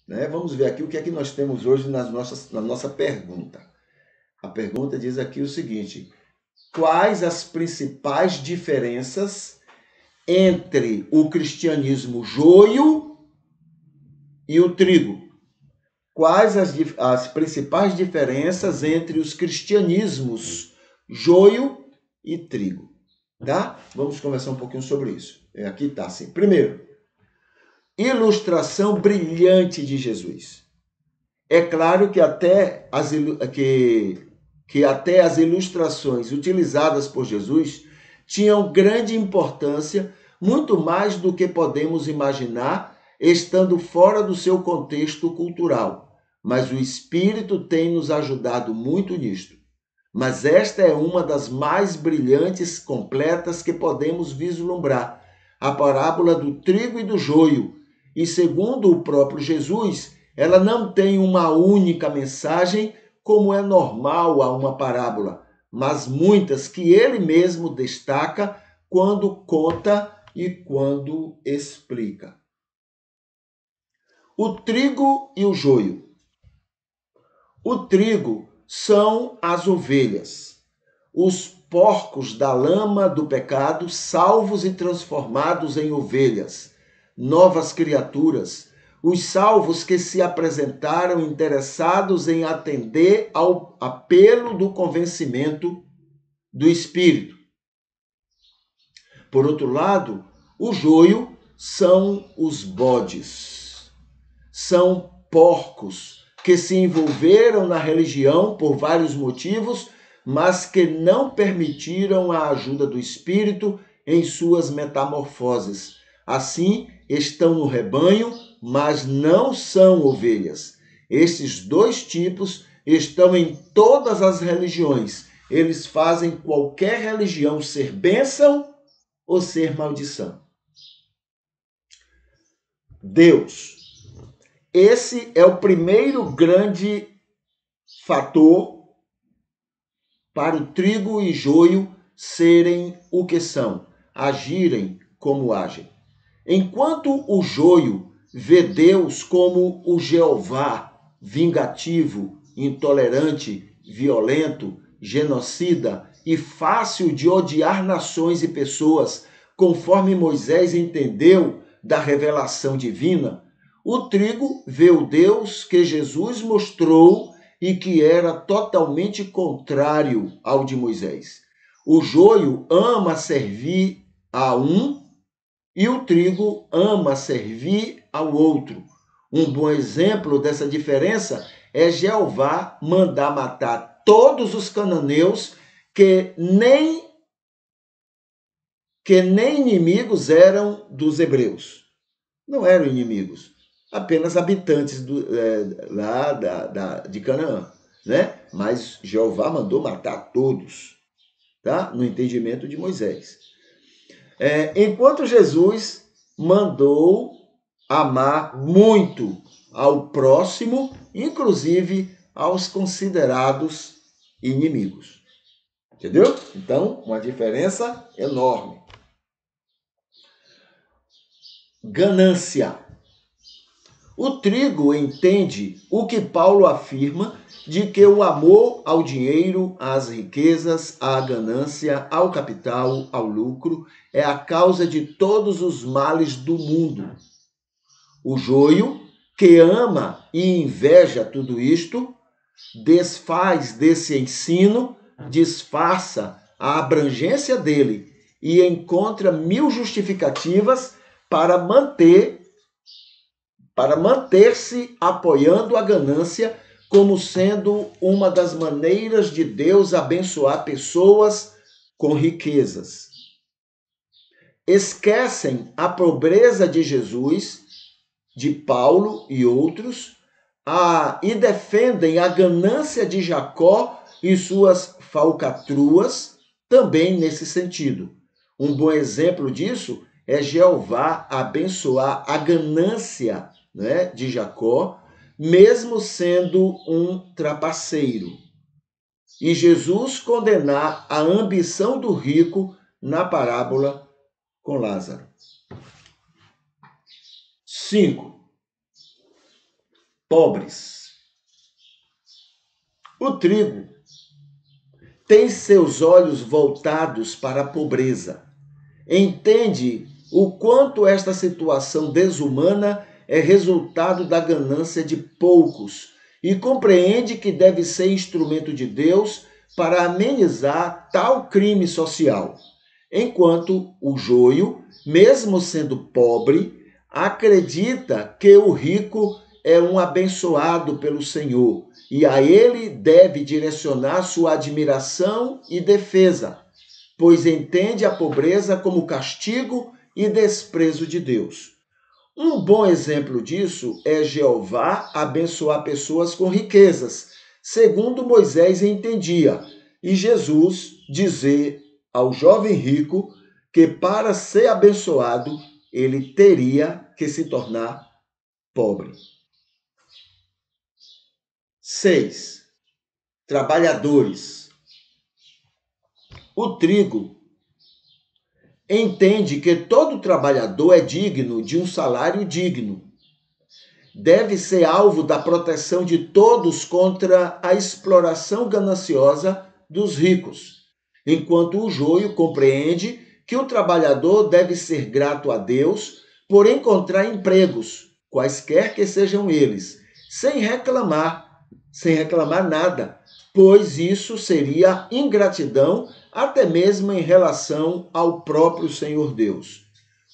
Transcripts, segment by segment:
né? Vamos ver aqui o que é que nós temos hoje na nossa pergunta. A pergunta diz aqui o seguinte: quais as principais diferenças entre o cristianismo joio e o trigo? Quais as principais diferenças entre os cristianismos joio e trigo? Tá? Vamos conversar um pouquinho sobre isso. Aqui está assim. Primeiro, ilustração brilhante de Jesus. É claro que até as ilustrações utilizadas por Jesus tinham grande importância, muito mais do que podemos imaginar, estando fora do seu contexto cultural. Mas o Espírito tem nos ajudado muito nisto. Mas esta é uma das mais brilhantes, completas que podemos vislumbrar, a parábola do trigo e do joio. E segundo o próprio Jesus, ela não tem uma única mensagem, como é normal a uma parábola, mas muitas que ele mesmo destaca quando conta e quando explica. O trigo e o joio. O trigo são as ovelhas, os porcos da lama do pecado, salvos e transformados em ovelhas, novas criaturas, os salvos que se apresentaram interessados em atender ao apelo do convencimento do Espírito. Por outro lado, o joio são os bodes, são porcos que se envolveram na religião por vários motivos, mas que não permitiram a ajuda do Espírito em suas metamorfoses. Assim, estão no rebanho, mas não são ovelhas. Estes dois tipos estão em todas as religiões. Eles fazem qualquer religião ser bênção ou ser maldição. Deus. Esse é o primeiro grande fator para o trigo e joio serem o que são, agirem como agem. Enquanto o joio vê Deus como o Jeová vingativo, intolerante, violento, genocida e fácil de odiar nações e pessoas, conforme Moisés entendeu da revelação divina, o trigo vê o Deus que Jesus mostrou e que era totalmente contrário ao de Moisés. O joio ama servir a um e o trigo ama servir ao outro. Um bom exemplo dessa diferença é Jeová mandar matar todos os cananeus que nem inimigos eram dos hebreus. Não eram inimigos, apenas habitantes lá de Canaã, né? Mas Jeová mandou matar todos, tá? No entendimento de Moisés. Enquanto Jesus mandou amar muito ao próximo, inclusive aos considerados inimigos. Entendeu? Então, uma diferença enorme. Ganância. O trigo entende o que Paulo afirma de que o amor ao dinheiro, às riquezas, à ganância, ao capital, ao lucro, é a causa de todos os males do mundo. O joio, que ama e inveja tudo isto, desfaz desse ensino, disfarça a abrangência dele e encontra 1000 justificativas para manter-se apoiando a ganância como sendo uma das maneiras de Deus abençoar pessoas com riquezas. Esquecem a pobreza de Jesus, de Paulo e outros, e defendem a ganância de Jacó e suas falcatruas, também nesse sentido. Um bom exemplo disso é Jeová abençoar a ganância, né, de Jacó, mesmo sendo um trapaceiro. E Jesus condenar a ambição do rico na parábola com Lázaro. 5. pobres. O trigo tem seus olhos voltados para a pobreza. Entende o quanto esta situação desumana é resultado da ganância de poucos e compreende que deve ser instrumento de Deus para amenizar tal crime social. Enquanto o joio, mesmo sendo pobre, acredita que o rico é um abençoado pelo Senhor e a ele deve direcionar sua admiração e defesa, pois entende a pobreza como castigo e desprezo de Deus. Um bom exemplo disso é Jeová abençoar pessoas com riquezas, segundo Moisés entendia, e Jesus dizer ao jovem rico que para ser abençoado ele teria que se tornar pobre. 6. Trabalhadores. O trigo entende que todo trabalhador é digno de um salário digno. Deve ser alvo da proteção de todos contra a exploração gananciosa dos ricos, enquanto o joio compreende que o trabalhador deve ser grato a Deus por encontrar empregos, quaisquer que sejam eles, sem reclamar nada, pois isso seria ingratidão até mesmo em relação ao próprio Senhor Deus.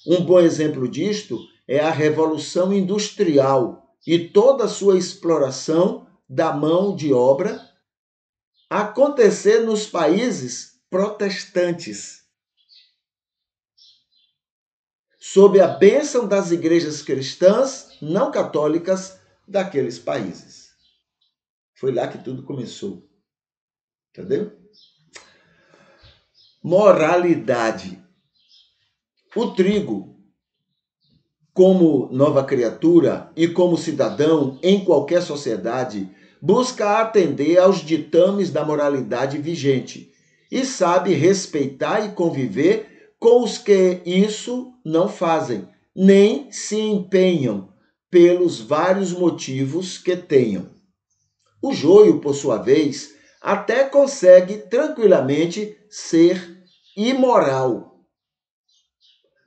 Um bom exemplo disto é a Revolução Industrial e toda a sua exploração da mão de obra acontecer nos países protestantes, sob a bênção das igrejas cristãs não católicas daqueles países. Foi lá que tudo começou. Entendeu? Moralidade. O trigo, como nova criatura e como cidadão em qualquer sociedade, busca atender aos ditames da moralidade vigente e sabe respeitar e conviver com os que isso não fazem, nem se empenham pelos vários motivos que tenham. O joio, por sua vez, até consegue tranquilamente ser imoral,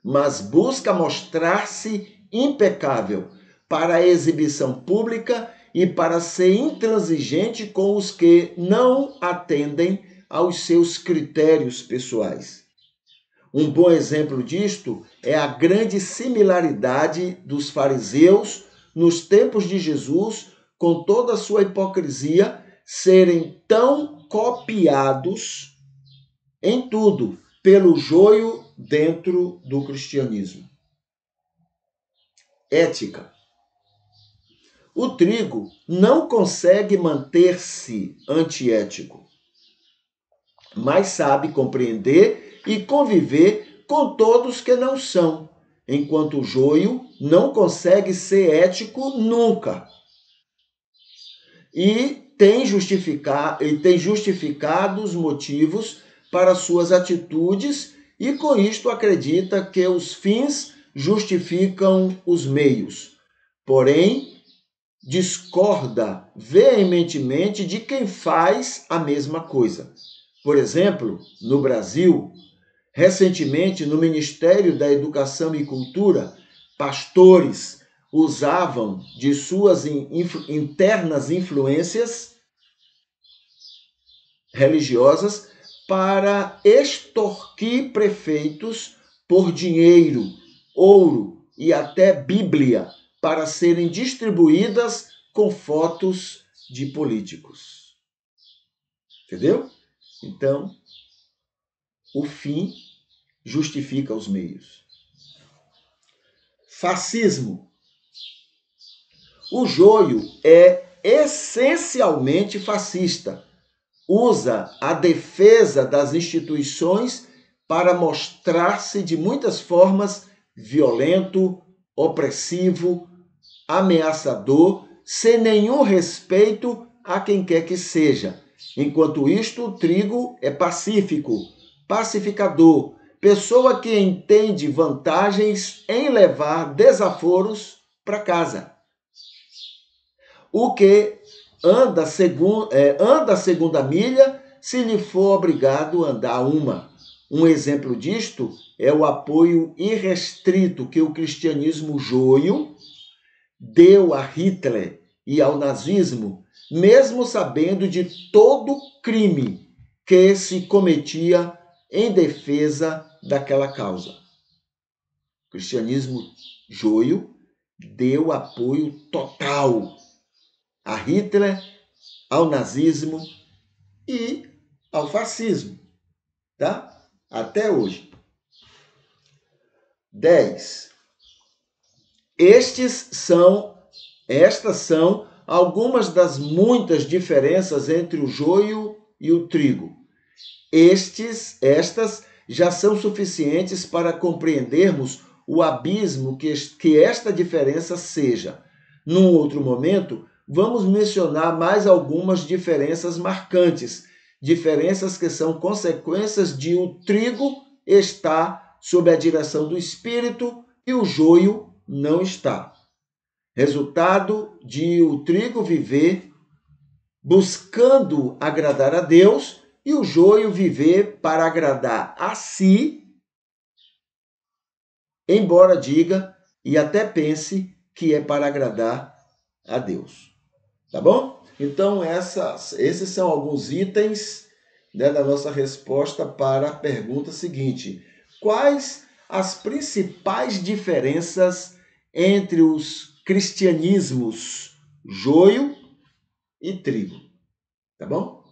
mas busca mostrar-se impecável para a exibição pública e para ser intransigente com os que não atendem aos seus critérios pessoais. Um bom exemplo disto é a grande similaridade dos fariseus nos tempos de Jesus, com toda a sua hipocrisia, serem tão copiados em tudo pelo joio dentro do cristianismo. Ética. O trigo não consegue manter-se antiético, mas sabe compreender e conviver com todos que não são, enquanto o joio não consegue ser ético nunca. E tem justificado os motivos para suas atitudes e com isto acredita que os fins justificam os meios. Porém, discorda veementemente de quem faz a mesma coisa. Por exemplo, no Brasil, recentemente no Ministério da Educação e Cultura, pastores usavam de suas internas influências religiosas para extorquir prefeitos por dinheiro, ouro e até Bíblia para serem distribuídas com fotos de políticos. Entendeu? Então, o fim justifica os meios. Fascismo. O joio é essencialmente fascista. Usa a defesa das instituições para mostrar-se de muitas formas violento, opressivo, ameaçador, sem nenhum respeito a quem quer que seja. Enquanto isto, o trigo é pacífico, pacificador, pessoa que entende vantagens em levar desaforos para casa. o que anda a segunda milha se lhe for obrigado a andar uma. Um exemplo disto é o apoio irrestrito que o cristianismo joio deu a Hitler e ao nazismo, mesmo sabendo de todo o crime que se cometia em defesa daquela causa. O cristianismo joio deu apoio total a Hitler, ao nazismo e ao fascismo, tá? Até hoje. 10. Estas são algumas das muitas diferenças entre o joio e o trigo. Estas já são suficientes para compreendermos o abismo que esta diferença seja. Num outro momento, vamos mencionar mais algumas diferenças marcantes, diferenças que são consequências de o trigo estar sob a direção do Espírito e o joio não está. Resultado de o trigo viver buscando agradar a Deus e o joio viver para agradar a si, embora diga e até pense que é para agradar a Deus. Tá bom? Então, esses são alguns itens, né, da nossa resposta para a pergunta seguinte: quais as principais diferenças entre os cristianismos joio e trigo? Tá bom?